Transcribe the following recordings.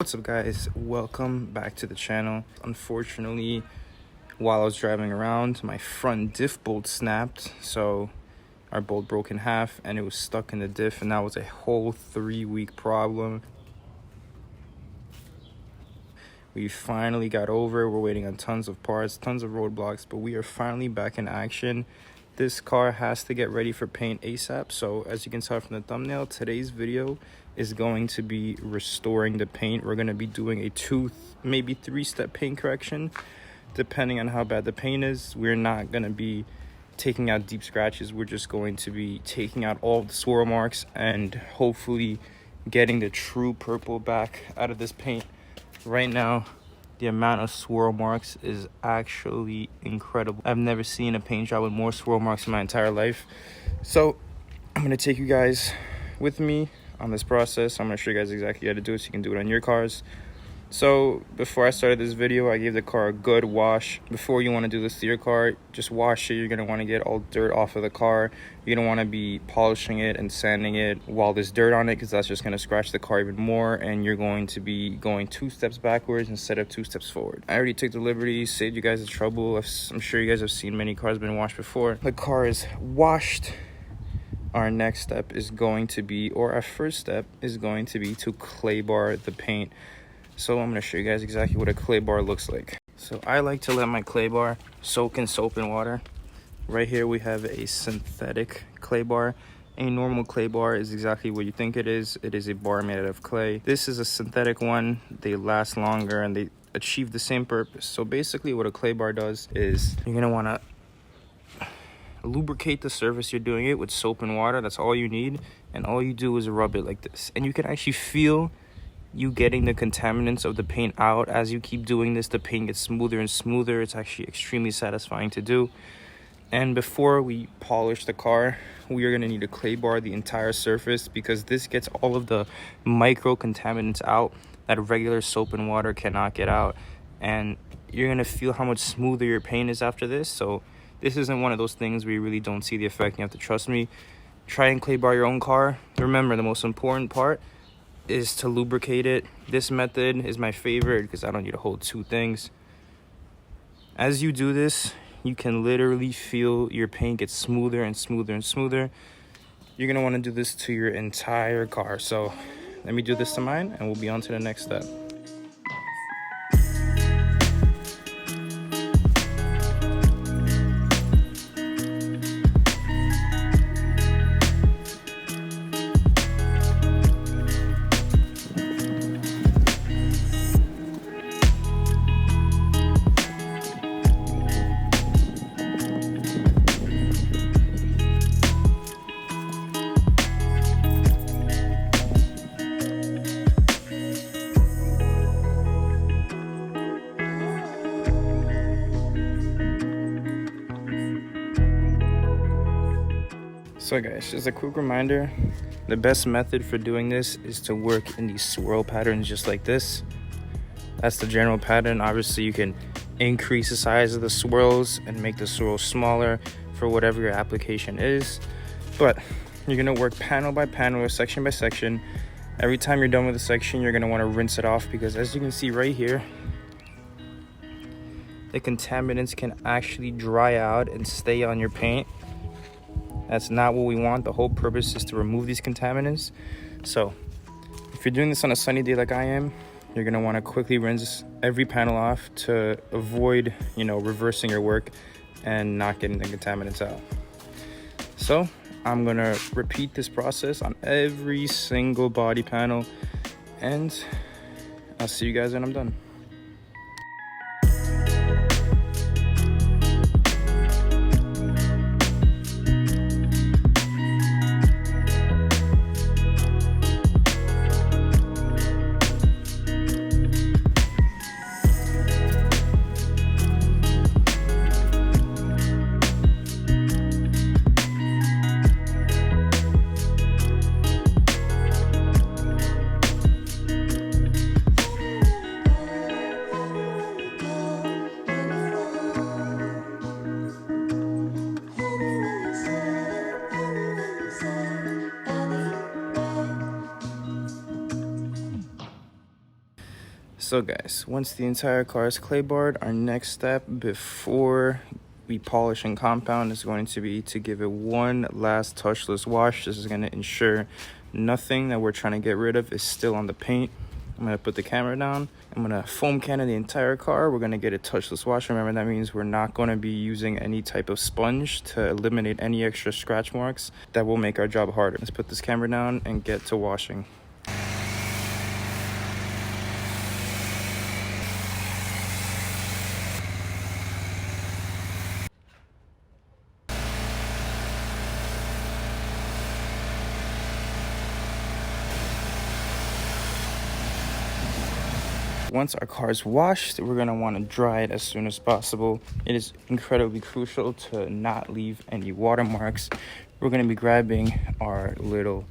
What's up, guys? Welcome back to the channel. Unfortunately, while I was driving around, my front diff bolt snapped, so our bolt broke in half and it was stuck in the diff, and that was a whole 3-week problem. We finally got over it. We're waiting on tons of parts, tons of roadblocks, but we are finally back in action. This car has to get ready for paint ASAP. So as you can tell from the thumbnail, today's video is going to be restoring the paint. We're going to be doing a 2, maybe 3-step paint correction, depending on how bad the paint is. We're not going to be taking out deep scratches. We're just going to be taking out all the swirl marks and hopefully getting the true purple back out of this paint. Right now, the amount of swirl marks is actually incredible. I've never seen a paint job with more swirl marks in my entire life. So I'm going to take you guys with me on this process. I'm going to show you guys exactly how to do it so you can do it on your cars. So before I started this video, I gave the car a good wash. Before you want to do this to your car, just wash it. You're going to want to get all dirt off of the car. You're going to want to be polishing it and sanding it while there's dirt on it, because that's just going to scratch the car even more, and you're going to be going 2 steps backwards instead of 2 steps forward. I already took the liberty, saved you guys the trouble. I'm sure you guys have seen many cars been washed before. The car is washed. Our next step is going to be, or our first step is going to be, to clay bar the paint. So I'm going to show you guys exactly what a clay bar looks like. So I like to let my clay bar soak in soap and water. Right here we have a synthetic clay bar. A normal clay bar is exactly what you think it is. It is a bar made out of clay. This is a synthetic one. They last longer and they achieve the same purpose. So basically what a clay bar does is you're going to want to lubricate the surface you're doing it with soap and water. That's all you need. And all you do is rub it like this. And you can actually feel you getting the contaminants of the paint out. As you keep doing this, the paint gets smoother and smoother. It's actually extremely satisfying to do. And before we polish the car, we are going to need to clay bar the entire surface, because this gets all of the micro contaminants out that regular soap and water cannot get out. And you're going to feel how much smoother your paint is after this. So this isn't one of those things where you really don't see the effect. You have to trust me. Try and clay bar your own car. Remember, the most important part is to lubricate it. This method is my favorite because I don't need to hold 2 things. As you do this, you can literally feel your paint get smoother and smoother and smoother. You're gonna want to do this to your entire car. So let me do this to mine and we'll be on to the next step. So guys, just a quick reminder, the best method for doing this is to work in these swirl patterns just like this. That's the general pattern. Obviously you can increase the size of the swirls and make the swirls smaller for whatever your application is, but you're going to work panel by panel or section by section. Every time you're done with a section, you're going to want to rinse it off, because as you can see right here, the contaminants can actually dry out and stay on your paint. That's not what we want. The whole purpose is to remove these contaminants. So if you're doing this on a sunny day like I am, you're going to want to quickly rinse every panel off to avoid, reversing your work and not getting the contaminants out. So I'm going to repeat this process on every single body panel, and I'll see you guys when I'm done. So guys, once the entire car is clay barred, our next step before we polish and compound is going to be to give it one last touchless wash. This is going to ensure nothing that we're trying to get rid of is still on the paint. I'm going to put the camera down. I'm going to foam cannon the entire car. We're going to get a touchless wash. Remember, that means we're not going to be using any type of sponge to eliminate any extra scratch marks that will make our job harder. Let's put this camera down and get to washing. Once our car is washed, we're going to want to dry it as soon as possible. It is incredibly crucial to not leave any watermarks. We're going to be grabbing our little,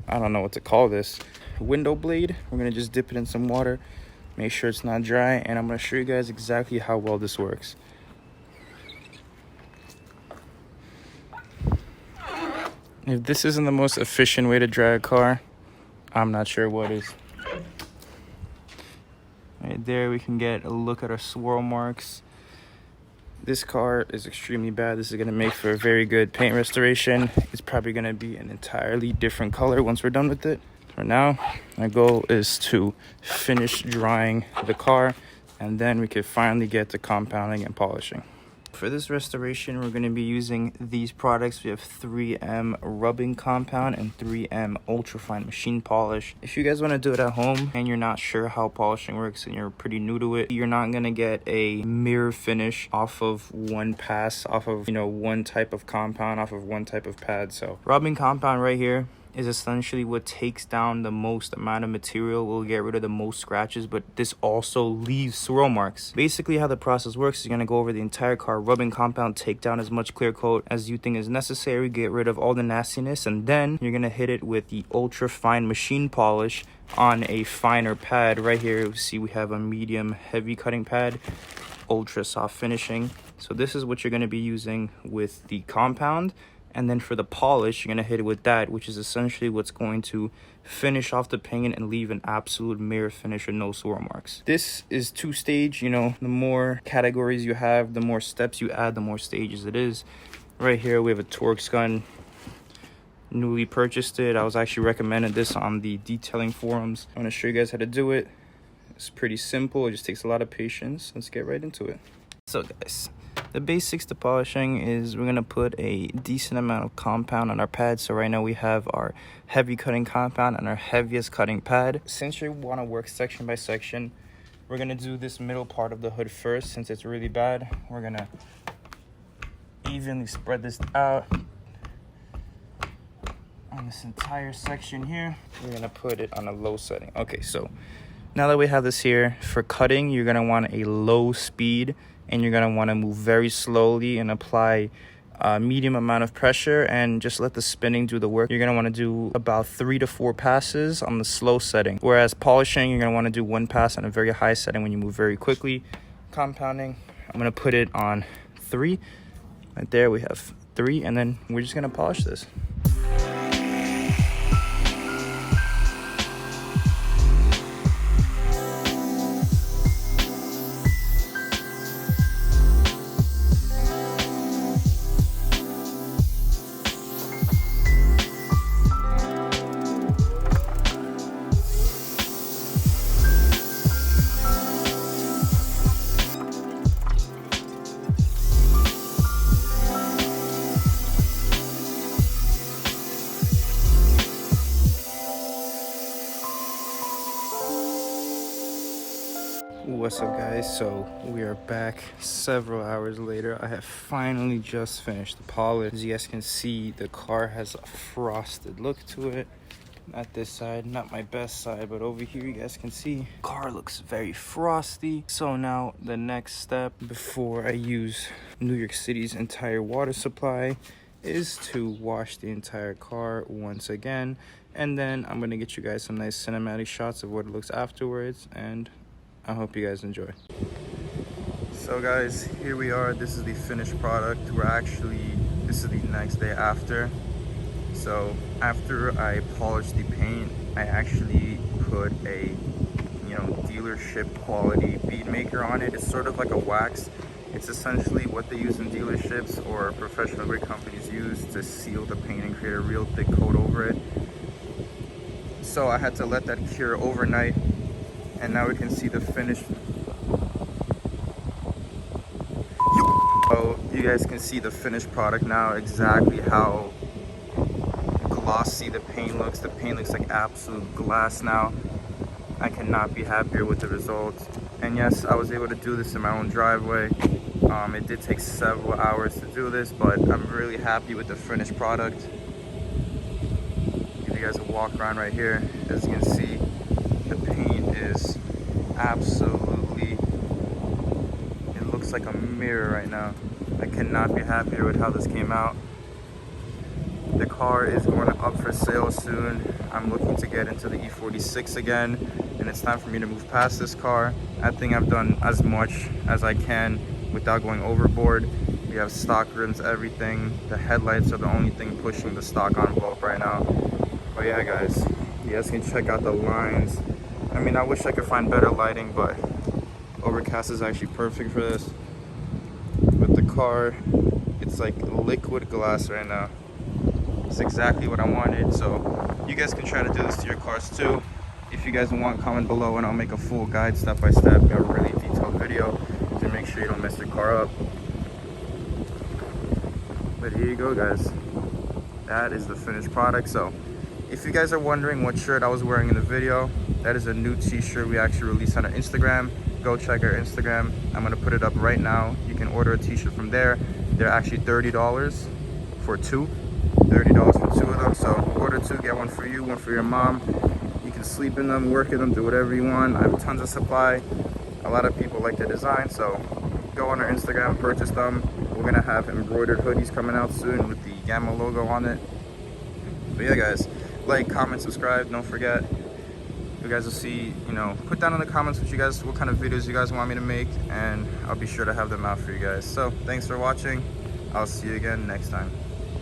I don't know what to call this, window blade. We're going to just dip it in some water, make sure it's not dry, and I'm going to show you guys exactly how well this works. If this isn't the most efficient way to dry a car, I'm not sure what is. Right there, we can get a look at our swirl marks. This car is extremely bad. This is going to make for a very good paint restoration. It's probably going to be an entirely different color once we're done with it. For now, my goal is to finish drying the car, and then we can finally get to compounding and polishing. For this restoration, we're going to be using these products. We have 3M rubbing compound and 3M ultrafine machine polish. If you guys want to do it at home and you're not sure how polishing works and you're pretty new to it, you're not going to get a mirror finish off of one pass, off of, one type of compound, off of one type of pad. So rubbing compound right here is essentially what takes down the most amount of material, will get rid of the most scratches, but this also leaves swirl marks. Basically how the process works is you're gonna go over the entire car, rubbing compound, take down as much clear coat as you think is necessary, get rid of all the nastiness, and then you're gonna hit it with the ultra fine machine polish on a finer pad. Right here, you see we have a medium heavy cutting pad, ultra soft finishing. So this is what you're gonna be using with the compound. And then for the polish, you're going to hit it with that, which is essentially what's going to finish off the paint and leave an absolute mirror finish with no swirl marks. This is two-stage. The more categories you have, the more steps you add, the more stages it is. Right here, we have a TORQ gun. Newly purchased it. I was actually recommended this on the detailing forums. I'm going to show you guys how to do it. It's pretty simple. It just takes a lot of patience. Let's get right into it. So guys, the basics to polishing is we're going to put a decent amount of compound on our pad. So right now we have our heavy cutting compound and our heaviest cutting pad. Since you want to work section by section, we're going to do this middle part of the hood first. Since it's really bad, we're going to evenly spread this out on this entire section here. We're going to put it on a low setting. Okay, so now that we have this here, for cutting, you're going to want a low speed. And you're going to want to move very slowly and apply a medium amount of pressure and just let the spinning do the work. You're going to want to do about 3 to 4 passes on the slow setting. Whereas polishing, you're going to want to do 1 pass on a very high setting when you move very quickly. Compounding, I'm going to put it on 3. Right there we have 3, and then we're just going to polish this. What's up guys, so we are back several hours later. I have finally just finished the polish. As you guys can see, the car has a frosted look to it. Not this side, not my best side, but over here you guys can see car looks very frosty. So now the next step before I use New York City's entire water supply is to wash the entire car once again, and then I'm gonna get you guys some nice cinematic shots of what it looks afterwards, and I hope you guys enjoy. So guys, here we are. This is the finished product. This is the next day after. So after I polished the paint, I actually put a you know, dealership quality bead maker on it. It's sort of like a wax. It's essentially what they use in dealerships or professional grade companies use to seal the paint and create a real thick coat over it. So I had to let that cure overnight, and now we can see the finished. So you guys can see the finished product now, exactly how glossy the paint looks. The paint looks like absolute glass now. I cannot be happier with the results. And yes, I was able to do this in my own driveway. It did take several hours to do this, but I'm really happy with the finished product. Give you guys a walk around right here. As you can see, the paint is absolutely, it looks like a mirror right now. I cannot be happier with how this came out. The car is going up for sale soon. I'm looking to get into the E36 again, and it's time for me to move past this car. I think I've done as much as I can without going overboard. We have stock rims, everything. The headlights are the only thing pushing the stock envelope right now. But yeah, guys, you guys can check out the lines. I mean, I wish I could find better lighting, but overcast is actually perfect for this. With the car, it's like liquid glass right now. It's exactly what I wanted. So you guys can try to do this to your cars too. If you guys want, comment below and I'll make a full guide step by step, a really detailed video to make sure you don't mess your car up. But here you go, guys. That is the finished product. So if you guys are wondering what shirt I was wearing in the video, that is a new t-shirt we actually released on our Instagram. Go check our Instagram. I'm gonna put it up right now. You can order a t-shirt from there. They're actually $30 for two. $30 for two of them. So order two, get one for you, one for your mom. You can sleep in them, work in them, do whatever you want. I have tons of supply. A lot of people like the design, so go on our Instagram, purchase them. We're gonna have embroidered hoodies coming out soon with the Gamma logo on it. But yeah, guys, like, comment, subscribe, don't forget. You guys will see, you know, put down in the comments what kind of videos you guys want me to make, and I'll be sure to have them out for you guys. So thanks for watching. I'll see you again next time.